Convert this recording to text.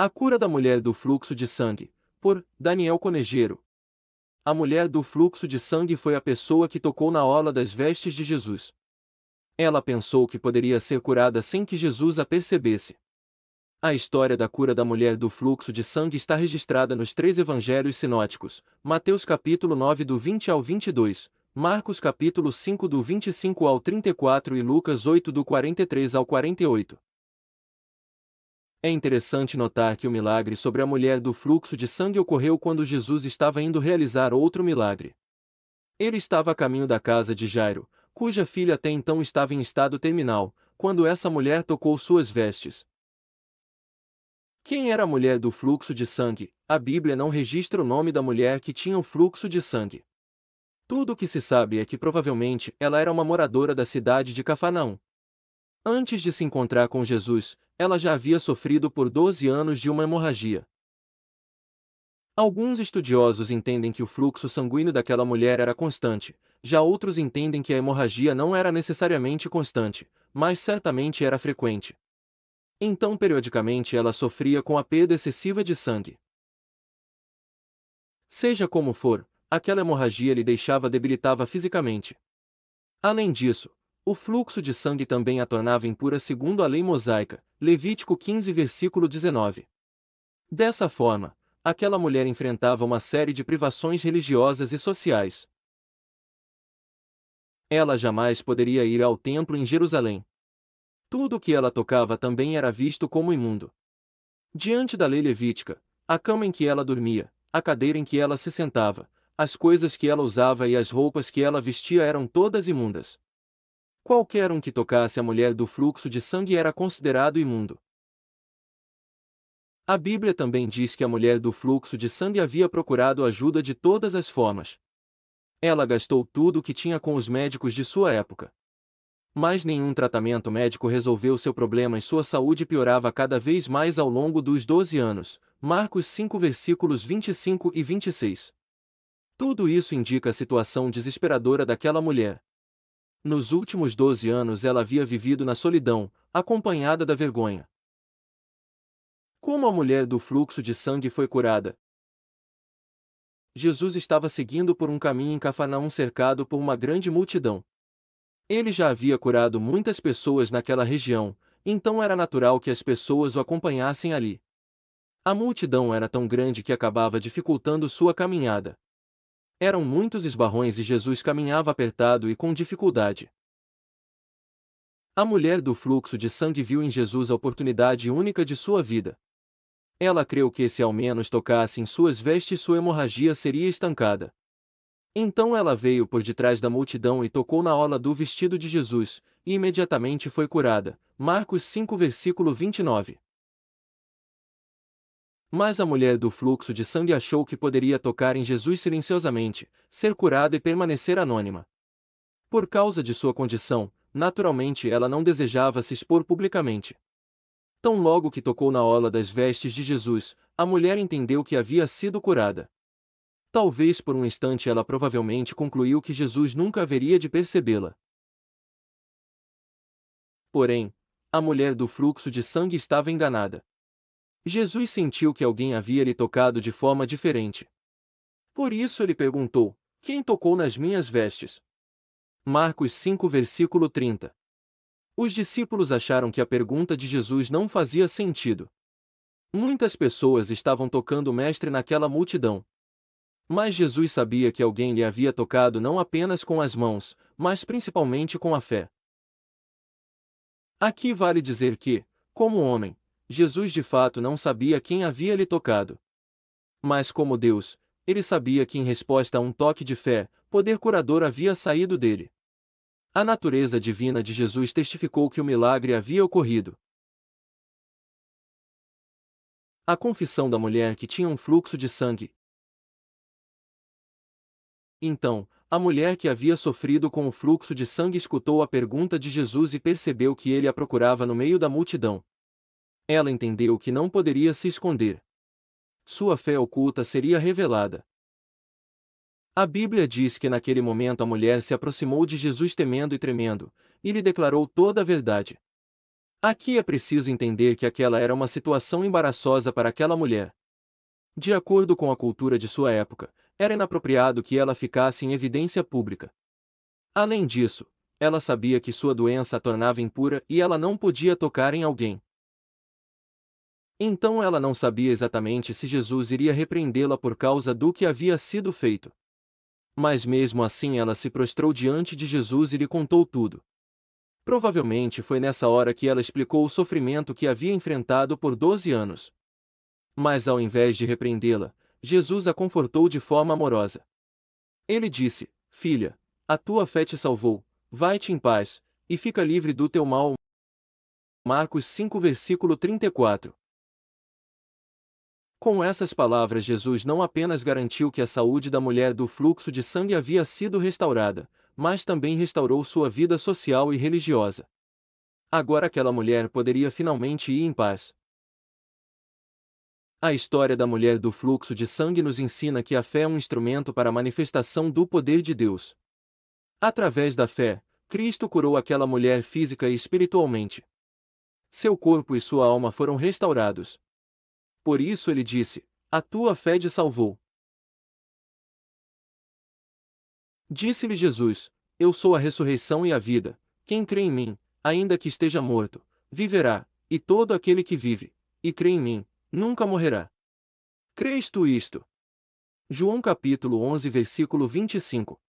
A cura da mulher do fluxo de sangue, por Daniel Conejeiro. A mulher do fluxo de sangue foi a pessoa que tocou na orla das vestes de Jesus. Ela pensou que poderia ser curada sem que Jesus a percebesse. A história da cura da mulher do fluxo de sangue está registrada nos 3 evangelhos sinóticos, Mateus capítulo 9 do 20 ao 22, Marcos capítulo 5 do 25 ao 34 e Lucas 8 do 43 ao 48. É interessante notar que o milagre sobre a mulher do fluxo de sangue ocorreu quando Jesus estava indo realizar outro milagre. Ele estava a caminho da casa de Jairo, cuja filha até então estava em estado terminal, quando essa mulher tocou suas vestes. Quem era a mulher do fluxo de sangue? A Bíblia não registra o nome da mulher que tinha o fluxo de sangue. Tudo o que se sabe é que provavelmente ela era uma moradora da cidade de Cafarnaum. Antes de se encontrar com Jesus, ela já havia sofrido por 12 anos de uma hemorragia. Alguns estudiosos entendem que o fluxo sanguíneo daquela mulher era constante, já outros entendem que a hemorragia não era necessariamente constante, mas certamente era frequente. Então, periodicamente, ela sofria com a perda excessiva de sangue. Seja como for, aquela hemorragia lhe deixava debilitava fisicamente. Além disso, o fluxo de sangue também a tornava impura segundo a lei mosaica, Levítico 15 versículo 19. Dessa forma, aquela mulher enfrentava uma série de privações religiosas e sociais. Ela jamais poderia ir ao templo em Jerusalém. Tudo o que ela tocava também era visto como imundo. Diante da lei levítica, a cama em que ela dormia, a cadeira em que ela se sentava, as coisas que ela usava e as roupas que ela vestia eram todas imundas. Qualquer um que tocasse a mulher do fluxo de sangue era considerado imundo. A Bíblia também diz que a mulher do fluxo de sangue havia procurado ajuda de todas as formas. Ela gastou tudo o que tinha com os médicos de sua época. Mas nenhum tratamento médico resolveu seu problema e sua saúde piorava cada vez mais ao longo dos 12 anos. Marcos 5 versículos 25 e 26. Tudo isso indica a situação desesperadora daquela mulher. Nos últimos 12 anos ela havia vivido na solidão, acompanhada da vergonha. Como a mulher do fluxo de sangue foi curada? Jesus estava seguindo por um caminho em Cafarnaum cercado por uma grande multidão. Ele já havia curado muitas pessoas naquela região, então era natural que as pessoas o acompanhassem ali. A multidão era tão grande que acabava dificultando sua caminhada. Eram muitos esbarrões e Jesus caminhava apertado e com dificuldade. A mulher do fluxo de sangue viu em Jesus a oportunidade única de sua vida. Ela creu que se ao menos tocasse em suas vestes sua hemorragia seria estancada. Então ela veio por detrás da multidão e tocou na orla do vestido de Jesus, e imediatamente foi curada. Marcos 5 versículo 29. Mas a mulher do fluxo de sangue achou que poderia tocar em Jesus silenciosamente, ser curada e permanecer anônima. Por causa de sua condição, naturalmente ela não desejava se expor publicamente. Tão logo que tocou na orla das vestes de Jesus, a mulher entendeu que havia sido curada. Talvez por um instante ela provavelmente concluiu que Jesus nunca haveria de percebê-la. Porém, a mulher do fluxo de sangue estava enganada. Jesus sentiu que alguém havia lhe tocado de forma diferente. Por isso ele perguntou: quem tocou nas minhas vestes? Marcos 5 versículo 30. Os discípulos acharam que a pergunta de Jesus não fazia sentido. Muitas pessoas estavam tocando o Mestre naquela multidão. Mas Jesus sabia que alguém lhe havia tocado não apenas com as mãos, mas principalmente com a fé. Aqui vale dizer que, como homem, Jesus de fato não sabia quem havia lhe tocado. Mas como Deus, ele sabia que em resposta a um toque de fé, poder curador havia saído dele. A natureza divina de Jesus testificou que o milagre havia ocorrido. A confissão da mulher que tinha um fluxo de sangue. Então, a mulher que havia sofrido com o fluxo de sangue escutou a pergunta de Jesus e percebeu que ele a procurava no meio da multidão. Ela entendeu que não poderia se esconder. Sua fé oculta seria revelada. A Bíblia diz que naquele momento a mulher se aproximou de Jesus temendo e tremendo, e lhe declarou toda a verdade. Aqui é preciso entender que aquela era uma situação embaraçosa para aquela mulher. De acordo com a cultura de sua época, era inapropriado que ela ficasse em evidência pública. Além disso, ela sabia que sua doença a tornava impura e ela não podia tocar em alguém. Então ela não sabia exatamente se Jesus iria repreendê-la por causa do que havia sido feito. Mas mesmo assim ela se prostrou diante de Jesus e lhe contou tudo. Provavelmente foi nessa hora que ela explicou o sofrimento que havia enfrentado por 12 anos. Mas ao invés de repreendê-la, Jesus a confortou de forma amorosa. Ele disse: Filha, a tua fé te salvou, vai-te em paz, e fica livre do teu mal. Marcos 5 versículo 34. Com essas palavras Jesus não apenas garantiu que a saúde da mulher do fluxo de sangue havia sido restaurada, mas também restaurou sua vida social e religiosa. Agora aquela mulher poderia finalmente ir em paz. A história da mulher do fluxo de sangue nos ensina que a fé é um instrumento para a manifestação do poder de Deus. Através da fé, Cristo curou aquela mulher física e espiritualmente. Seu corpo e sua alma foram restaurados. Por isso ele disse: A tua fé te salvou. Disse-lhe Jesus: Eu sou a ressurreição e a vida. Quem crê em mim, ainda que esteja morto, viverá, e todo aquele que vive, e crê em mim, nunca morrerá. Crês tu isto? João capítulo 11 versículo 25.